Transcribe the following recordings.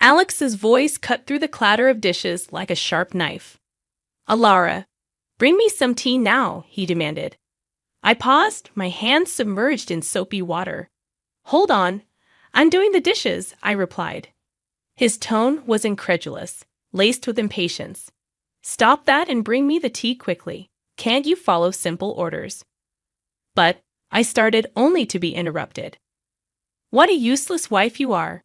Alex's voice cut through the clatter of dishes like a sharp knife. "Alara, bring me some tea now," he demanded. I paused, my hands submerged in soapy water. "Hold on, I'm doing the dishes," I replied. His tone was incredulous, laced with impatience. "Stop that and bring me the tea quickly. Can't you follow simple orders?" But I started only to be interrupted. "What a useless wife you are.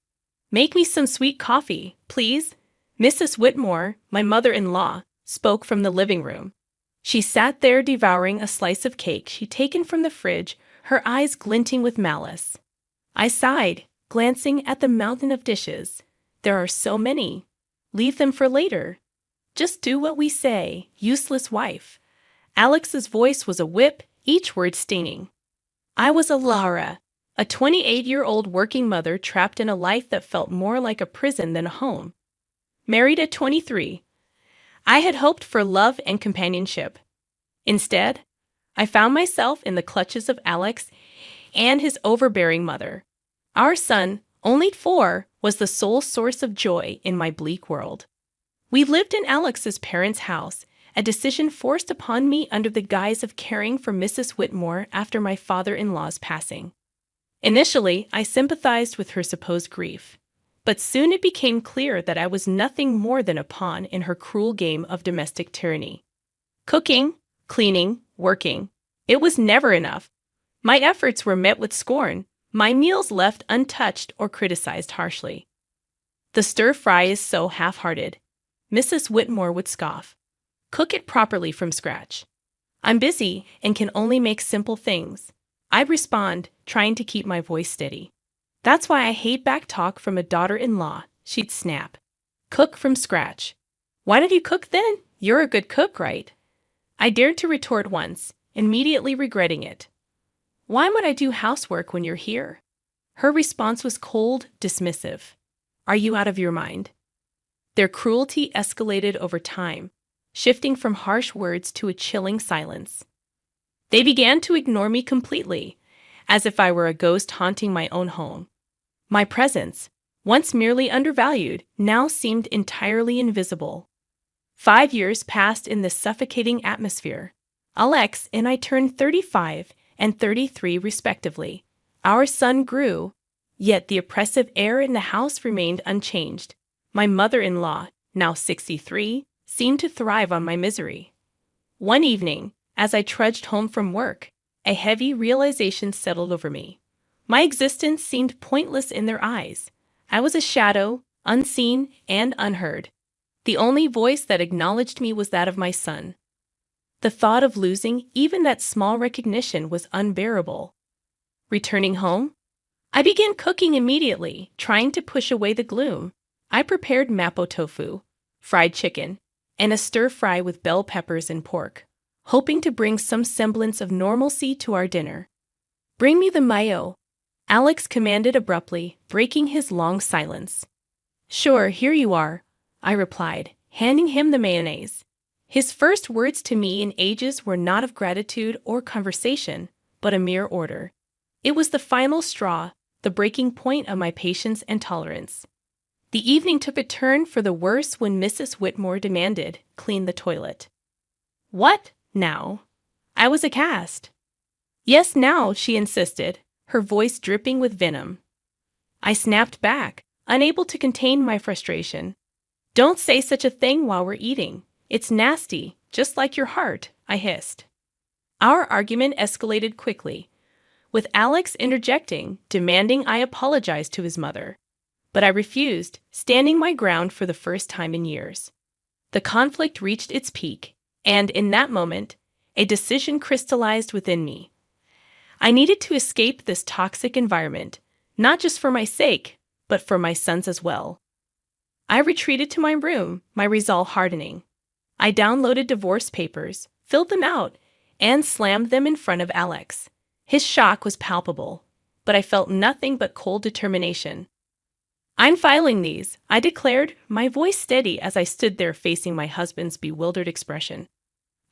Make me some sweet coffee, please." Mrs. Whitmore, my mother-in-law, spoke from the living room. She sat there devouring a slice of cake she'd taken from the fridge, her eyes glinting with malice. I sighed, glancing at the mountain of dishes. There are so many. Leave them for later. Just do what we say, useless wife. Alex's voice was a whip, each word stinging. I was Alara, a 28-year-old working mother trapped in a life that felt more like a prison than a home. Married at 23, I had hoped for love and companionship. Instead, I found myself in the clutches of Alex and his overbearing mother. Our son, only 4, was the sole source of joy in my bleak world. We lived in Alex's parents' house, a decision forced upon me under the guise of caring for Mrs. Whitmore after my father-in-law's passing. Initially, I sympathized with her supposed grief, but soon it became clear that I was nothing more than a pawn in her cruel game of domestic tyranny. Cooking, cleaning, working. It was never enough. My efforts were met with scorn, my meals left untouched or criticized harshly. "The stir-fry is so half-hearted," Mrs. Whitmore would scoff. "Cook it properly from scratch." "I'm busy and can only make simple things," I'd respond, trying to keep my voice steady. "That's why I hate back talk from a daughter-in-law," she'd snap. "Cook from scratch. Why don't you cook then? You're a good cook, right?" I dared to retort once, immediately regretting it. "Why would I do housework when you're here?" Her response was cold, dismissive. "Are you out of your mind?" Their cruelty escalated over time, shifting from harsh words to a chilling silence. They began to ignore me completely, as if I were a ghost haunting my own home. My presence, once merely undervalued, now seemed entirely invisible. 5 years passed in this suffocating atmosphere. Alex and I turned 35 and 33 respectively. Our son grew, yet the oppressive air in the house remained unchanged. My mother-in-law, now 63, seemed to thrive on my misery. One evening, as I trudged home from work, a heavy realization settled over me. My existence seemed pointless in their eyes. I was a shadow, unseen and unheard. The only voice that acknowledged me was that of my son. The thought of losing even that small recognition was unbearable. Returning home, I began cooking immediately, trying to push away the gloom. I prepared mapo tofu, fried chicken, and a stir-fry with bell peppers and pork, hoping to bring some semblance of normalcy to our dinner. "Bring me the mayo," Alex commanded abruptly, breaking his long silence. "Sure, here you are," I replied, handing him the mayonnaise. His first words to me in ages were not of gratitude or conversation, but a mere order. It was the final straw, the breaking point of my patience and tolerance. The evening took a turn for the worse when Mrs. Whitmore demanded, "Clean the toilet." "What, now?" I was aghast. "Yes, now," she insisted, her voice dripping with venom. I snapped back, unable to contain my frustration. "Don't say such a thing while we're eating. It's nasty, just like your heart," I hissed. Our argument escalated quickly, with Alex interjecting, demanding I apologize to his mother. But I refused, standing my ground for the first time in years. The conflict reached its peak, and in that moment, a decision crystallized within me. I needed to escape this toxic environment, not just for my sake, but for my son's as well. I retreated to my room, my resolve hardening. I downloaded divorce papers, filled them out, and slammed them in front of Alex. His shock was palpable, but I felt nothing but cold determination. "I'm filing these," I declared, my voice steady as I stood there facing my husband's bewildered expression.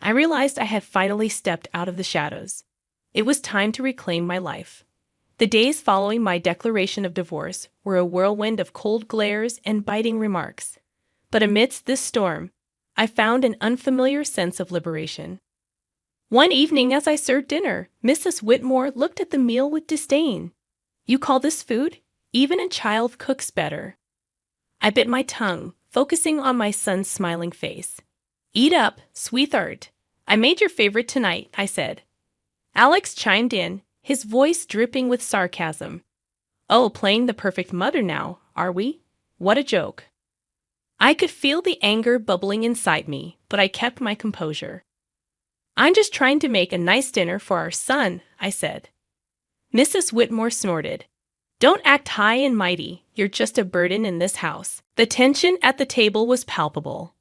I realized I had finally stepped out of the shadows. It was time to reclaim my life. The days following my declaration of divorce were a whirlwind of cold glares and biting remarks. But amidst this storm, I found an unfamiliar sense of liberation. One evening as I served dinner, Mrs. Whitmore looked at the meal with disdain. "You call this food? Even a child cooks better." I bit my tongue, focusing on my son's smiling face. "Eat up, sweetheart. I made your favorite tonight," I said. Alex chimed in, his voice dripping with sarcasm. "Oh, playing the perfect mother now, are we? What a joke." I could feel the anger bubbling inside me, but I kept my composure. "I'm just trying to make a nice dinner for our son," I said. Mrs. Whitmore snorted. "Don't act high and mighty. You're just a burden in this house." The tension at the table was palpable.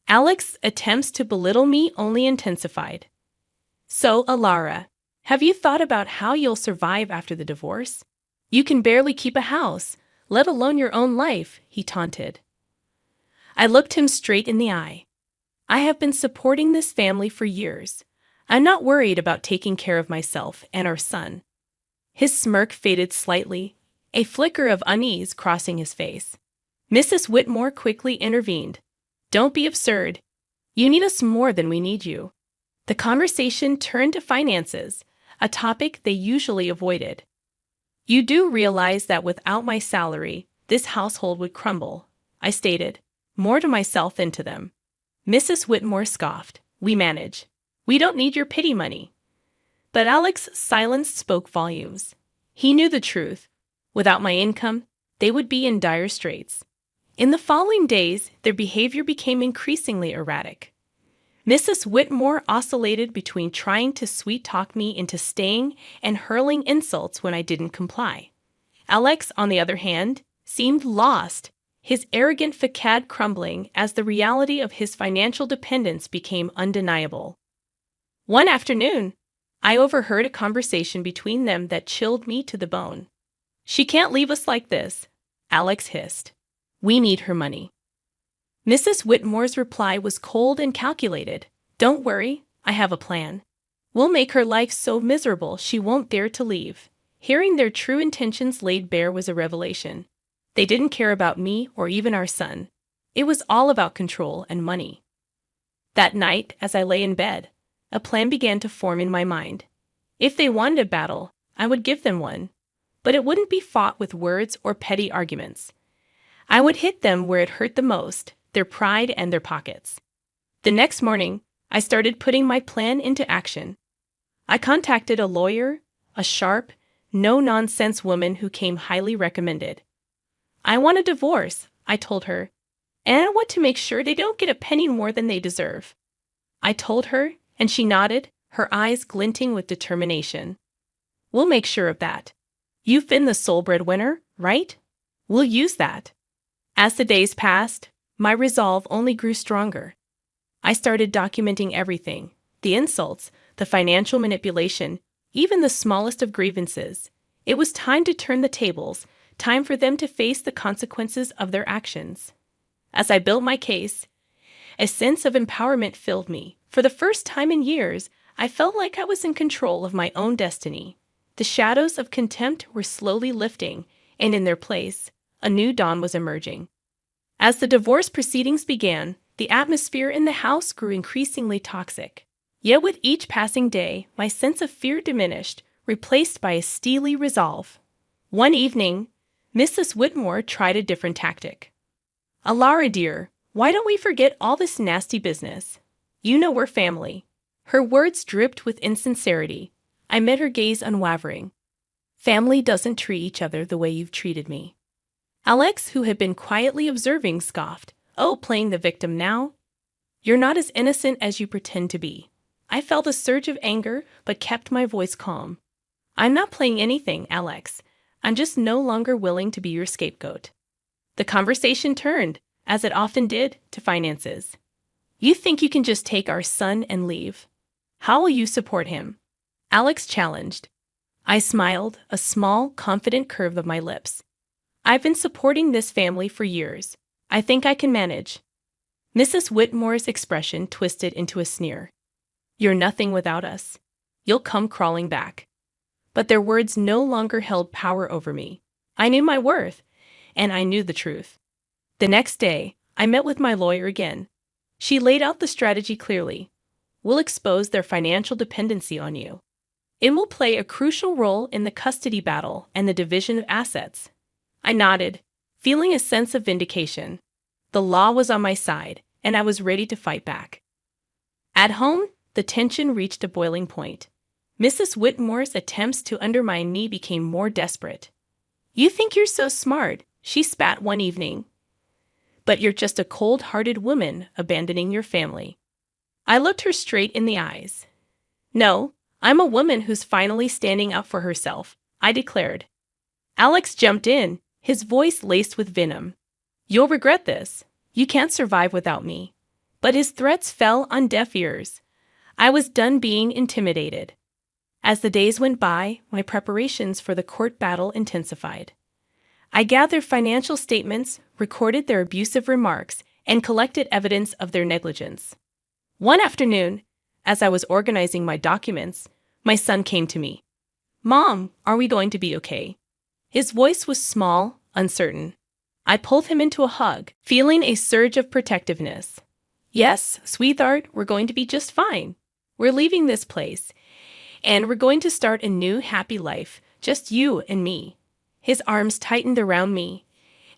Alex's attempts to belittle me only intensified. "So, Alara, have you thought about how you'll survive after the divorce? You can barely keep a house, let alone your own life," he taunted. I looked him straight in the eye. "I have been supporting this family for years. I'm not worried about taking care of myself and our son." His smirk faded slightly, a flicker of unease crossing his face. Mrs. Whitmore quickly intervened. "Don't be absurd. You need us more than we need you." The conversation turned to finances, a topic they usually avoided. "You do realize that without my salary, this household would crumble," I stated, more to myself than to them. Mrs. Whitmore scoffed. "We manage. We don't need your pity money." But Alex's silence spoke volumes. He knew the truth. Without my income, they would be in dire straits. In the following days, their behavior became increasingly erratic. Mrs. Whitmore oscillated between trying to sweet-talk me into staying and hurling insults when I didn't comply. Alex, on the other hand, seemed lost, his arrogant facade crumbling as the reality of his financial dependence became undeniable. One afternoon, I overheard a conversation between them that chilled me to the bone. "She can't leave us like this," Alex hissed. "We need her money." Mrs. Whitmore's reply was cold and calculated. "Don't worry, I have a plan. We'll make her life so miserable she won't dare to leave." Hearing their true intentions laid bare was a revelation. They didn't care about me or even our son. It was all about control and money. That night, as I lay in bed, a plan began to form in my mind. If they wanted a battle, I would give them one. But it wouldn't be fought with words or petty arguments. I would hit them where it hurt the most, their pride and their pockets. The next morning, I started putting my plan into action. I contacted a lawyer, a sharp, no-nonsense woman who came highly recommended. "I want a divorce," I told her, "and I want to make sure they don't get a penny more than they deserve." I told her, and she nodded, her eyes glinting with determination. "We'll make sure of that. You've been the sole breadwinner, right? We'll use that." As the days passed, my resolve only grew stronger. I started documenting everything: the insults, the financial manipulation, even the smallest of grievances. It was time to turn the tables, time for them to face the consequences of their actions. As I built my case, a sense of empowerment filled me. For the first time in years, I felt like I was in control of my own destiny. The shadows of contempt were slowly lifting, and in their place, a new dawn was emerging. As the divorce proceedings began, the atmosphere in the house grew increasingly toxic. Yet with each passing day, my sense of fear diminished, replaced by a steely resolve. One evening, Mrs. Whitmore tried a different tactic. "Alara, dear, why don't we forget all this nasty business? You know we're family." Her words dripped with insincerity. I met her gaze unwavering. "Family doesn't treat each other the way you've treated me." Alex, who had been quietly observing, scoffed. "Oh, playing the victim now? You're not as innocent as you pretend to be." I felt a surge of anger, but kept my voice calm. "I'm not playing anything, Alex. I'm just no longer willing to be your scapegoat." The conversation turned, as it often did, to finances. "You think you can just take our son and leave? How will you support him?" Alex challenged. I smiled, a small, confident curve of my lips. "I've been supporting this family for years. I think I can manage." Mrs. Whitmore's expression twisted into a sneer. "You're nothing without us. You'll come crawling back." But their words no longer held power over me. I knew my worth, and I knew the truth. The next day, I met with my lawyer again. She laid out the strategy clearly. We'll expose their financial dependency on you. It will play a crucial role in the custody battle and the division of assets. I nodded, feeling a sense of vindication. The law was on my side, and I was ready to fight back. At home, the tension reached a boiling point. Mrs. Whitmore's attempts to undermine me became more desperate. "You think you're so smart," she spat one evening. "But you're just a cold-hearted woman abandoning your family." I looked her straight in the eyes. "No, I'm a woman who's finally standing up for herself," I declared. Alex jumped in, his voice laced with venom. "You'll regret this. You can't survive without me." But his threats fell on deaf ears. I was done being intimidated. As the days went by, my preparations for the court battle intensified. I gathered financial statements, recorded their abusive remarks, and collected evidence of their negligence. One afternoon, as I was organizing my documents, my son came to me. "Mom, are we going to be okay?" His voice was small, uncertain. I pulled him into a hug, feeling a surge of protectiveness. "Yes, sweetheart, we're going to be just fine. We're leaving this place, and we're going to start a new, happy life, just you and me." His arms tightened around me,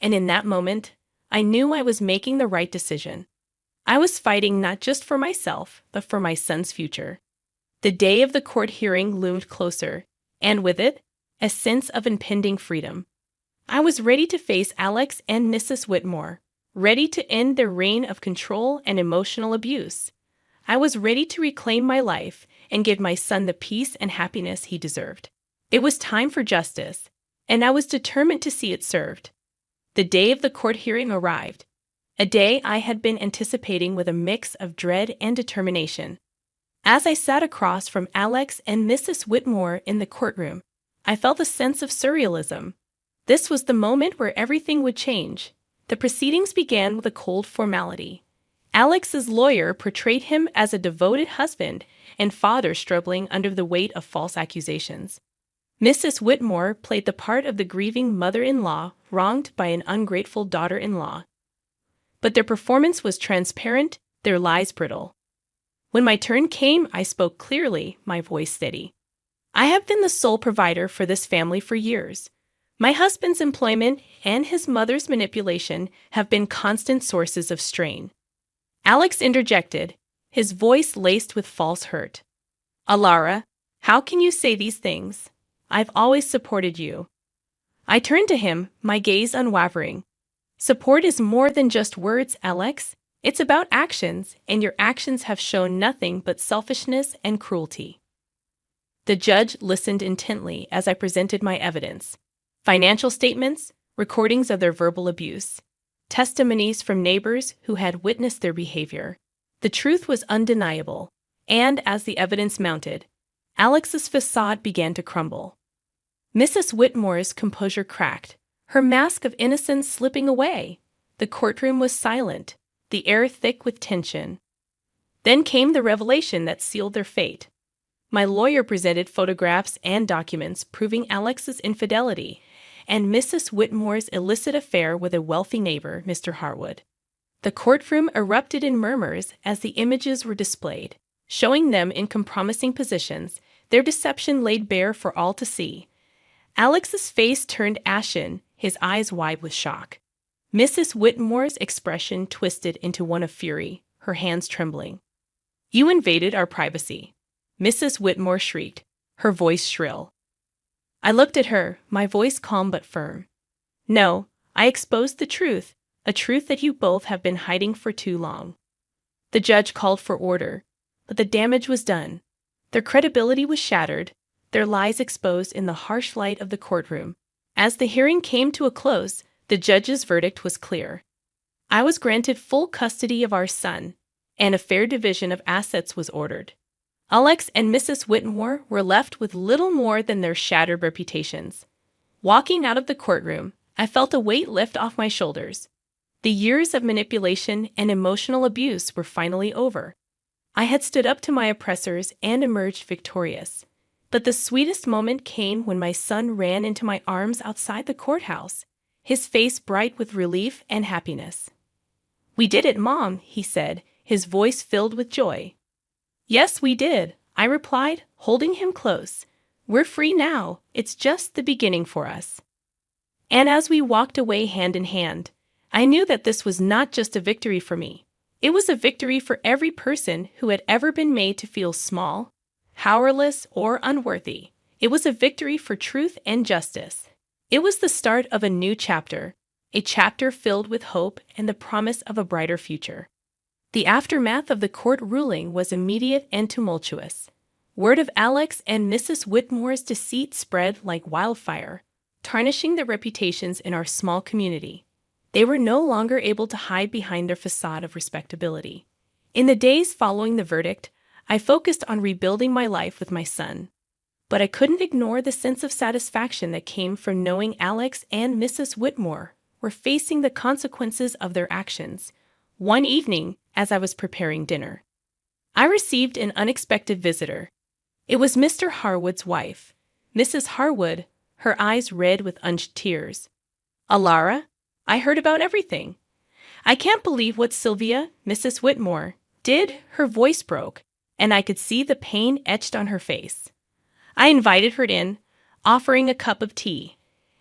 and in that moment, I knew I was making the right decision. I was fighting not just for myself, but for my son's future. The day of the court hearing loomed closer, and with it, a sense of impending freedom. I was ready to face Alex and Mrs. Whitmore, ready to end their reign of control and emotional abuse. I was ready to reclaim my life and give my son the peace and happiness he deserved. It was time for justice, and I was determined to see it served. The day of the court hearing arrived, a day I had been anticipating with a mix of dread and determination. As I sat across from Alex and Mrs. Whitmore in the courtroom, I felt a sense of surrealism. This was the moment where everything would change. The proceedings began with a cold formality. Alex's lawyer portrayed him as a devoted husband and father struggling under the weight of false accusations. Mrs. Whitmore played the part of the grieving mother-in-law wronged by an ungrateful daughter-in-law. But their performance was transparent, their lies brittle. When my turn came, I spoke clearly, my voice steady. "I have been the sole provider for this family for years. My husband's employment and his mother's manipulation have been constant sources of strain." Alex interjected, his voice laced with false hurt. "Alara, how can you say these things? I've always supported you." I turned to him, my gaze unwavering. "Support is more than just words, Alex. It's about actions, and your actions have shown nothing but selfishness and cruelty." The judge listened intently as I presented my evidence. Financial statements, recordings of their verbal abuse, testimonies from neighbors who had witnessed their behavior. The truth was undeniable, and as the evidence mounted, Alex's facade began to crumble. Mrs. Whitmore's composure cracked, her mask of innocence slipping away. The courtroom was silent, the air thick with tension. Then came the revelation that sealed their fate. My lawyer presented photographs and documents proving Alex's infidelity and Mrs. Whitmore's illicit affair with a wealthy neighbor, Mr. Harwood. The courtroom erupted in murmurs as the images were displayed, showing them in compromising positions, their deception laid bare for all to see. Alex's face turned ashen, his eyes wide with shock. Mrs. Whitmore's expression twisted into one of fury, her hands trembling. "You invaded our privacy," Mrs. Whitmore shrieked, her voice shrill. I looked at her, my voice calm but firm. "No, I exposed the truth, a truth that you both have been hiding for too long." The judge called for order, but the damage was done. Their credibility was shattered, their lies exposed in the harsh light of the courtroom. As the hearing came to a close, the judge's verdict was clear. I was granted full custody of our son, and a fair division of assets was ordered. Alex and Mrs. Whitmore were left with little more than their shattered reputations. Walking out of the courtroom, I felt a weight lift off my shoulders. The years of manipulation and emotional abuse were finally over. I had stood up to my oppressors and emerged victorious. But the sweetest moment came when my son ran into my arms outside the courthouse, his face bright with relief and happiness. "We did it, Mom," he said, his voice filled with joy. "Yes, we did," I replied, holding him close. "We're free now. It's just the beginning for us." And as we walked away hand in hand, I knew that this was not just a victory for me. It was a victory for every person who had ever been made to feel small, powerless, or unworthy. It was a victory for truth and justice. It was the start of a new chapter, a chapter filled with hope and the promise of a brighter future. The aftermath of the court ruling was immediate and tumultuous. Word of Alex and Mrs. Whitmore's deceit spread like wildfire, tarnishing their reputations in our small community. They were no longer able to hide behind their facade of respectability. In the days following the verdict, I focused on rebuilding my life with my son. But I couldn't ignore the sense of satisfaction that came from knowing Alex and Mrs. Whitmore were facing the consequences of their actions. One evening, as I was preparing dinner, I received an unexpected visitor. It was Mr. Harwood's wife, Mrs. Harwood, her eyes red with unshed tears. "Alara, I heard about everything. I can't believe what Sylvia, Mrs. Whitmore, did." Her voice broke, and I could see the pain etched on her face. I invited her in, offering a cup of tea.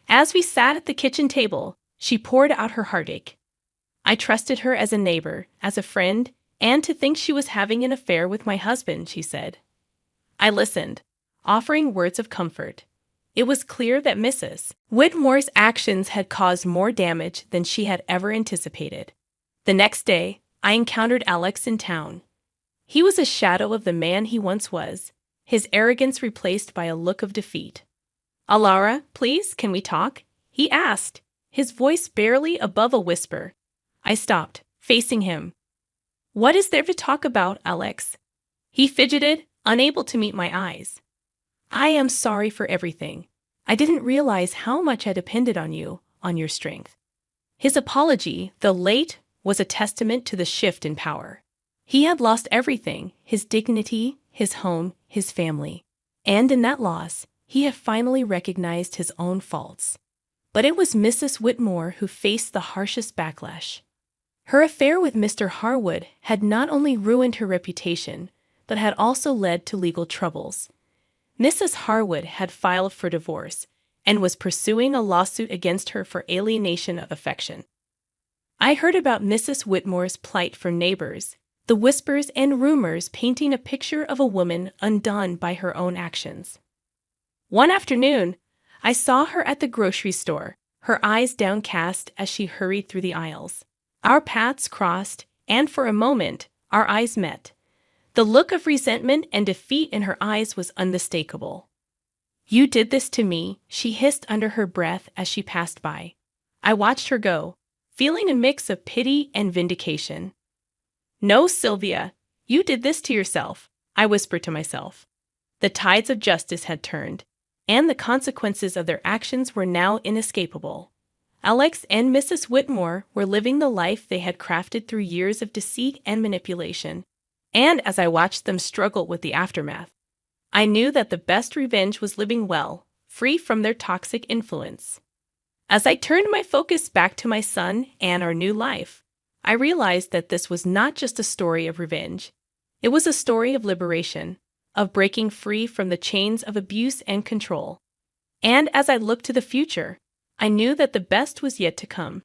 As we sat at the kitchen table, she poured out her heartache. "I trusted her as a neighbor, as a friend, and to think she was having an affair with my husband," she said. I listened, offering words of comfort. It was clear that Mrs. Whitmore's actions had caused more damage than she had ever anticipated. The next day, I encountered Alex in town. He was a shadow of the man he once was, his arrogance replaced by a look of defeat. "Alara, please, can we talk?" he asked, his voice barely above a whisper. I stopped, facing him. "What is there to talk about, Alex?" He fidgeted, unable to meet my eyes. "I am sorry for everything. I didn't realize how much I depended on you, on your strength." His apology, though late, was a testament to the shift in power. He had lost everything, his dignity, his home, his family. And in that loss, he had finally recognized his own faults. But it was Mrs. Whitmore who faced the harshest backlash. Her affair with Mr. Harwood had not only ruined her reputation, but had also led to legal troubles. Mrs. Harwood had filed for divorce and was pursuing a lawsuit against her for alienation of affection. I heard about Mrs. Whitmore's plight from neighbors, the whispers and rumors painting a picture of a woman undone by her own actions. One afternoon, I saw her at the grocery store, her eyes downcast as she hurried through the aisles. Our paths crossed, and for a moment, our eyes met. The look of resentment and defeat in her eyes was unmistakable. "You did this to me," she hissed under her breath as she passed by. I watched her go, feeling a mix of pity and vindication. "No, Sylvia, you did this to yourself," I whispered to myself. The tides of justice had turned, and the consequences of their actions were now inescapable. Alex and Mrs. Whitmore were living the life they had crafted through years of deceit and manipulation. And as I watched them struggle with the aftermath, I knew that the best revenge was living well, free from their toxic influence. As I turned my focus back to my son and our new life, I realized that this was not just a story of revenge. It was a story of liberation, of breaking free from the chains of abuse and control. And as I looked to the future, I knew that the best was yet to come.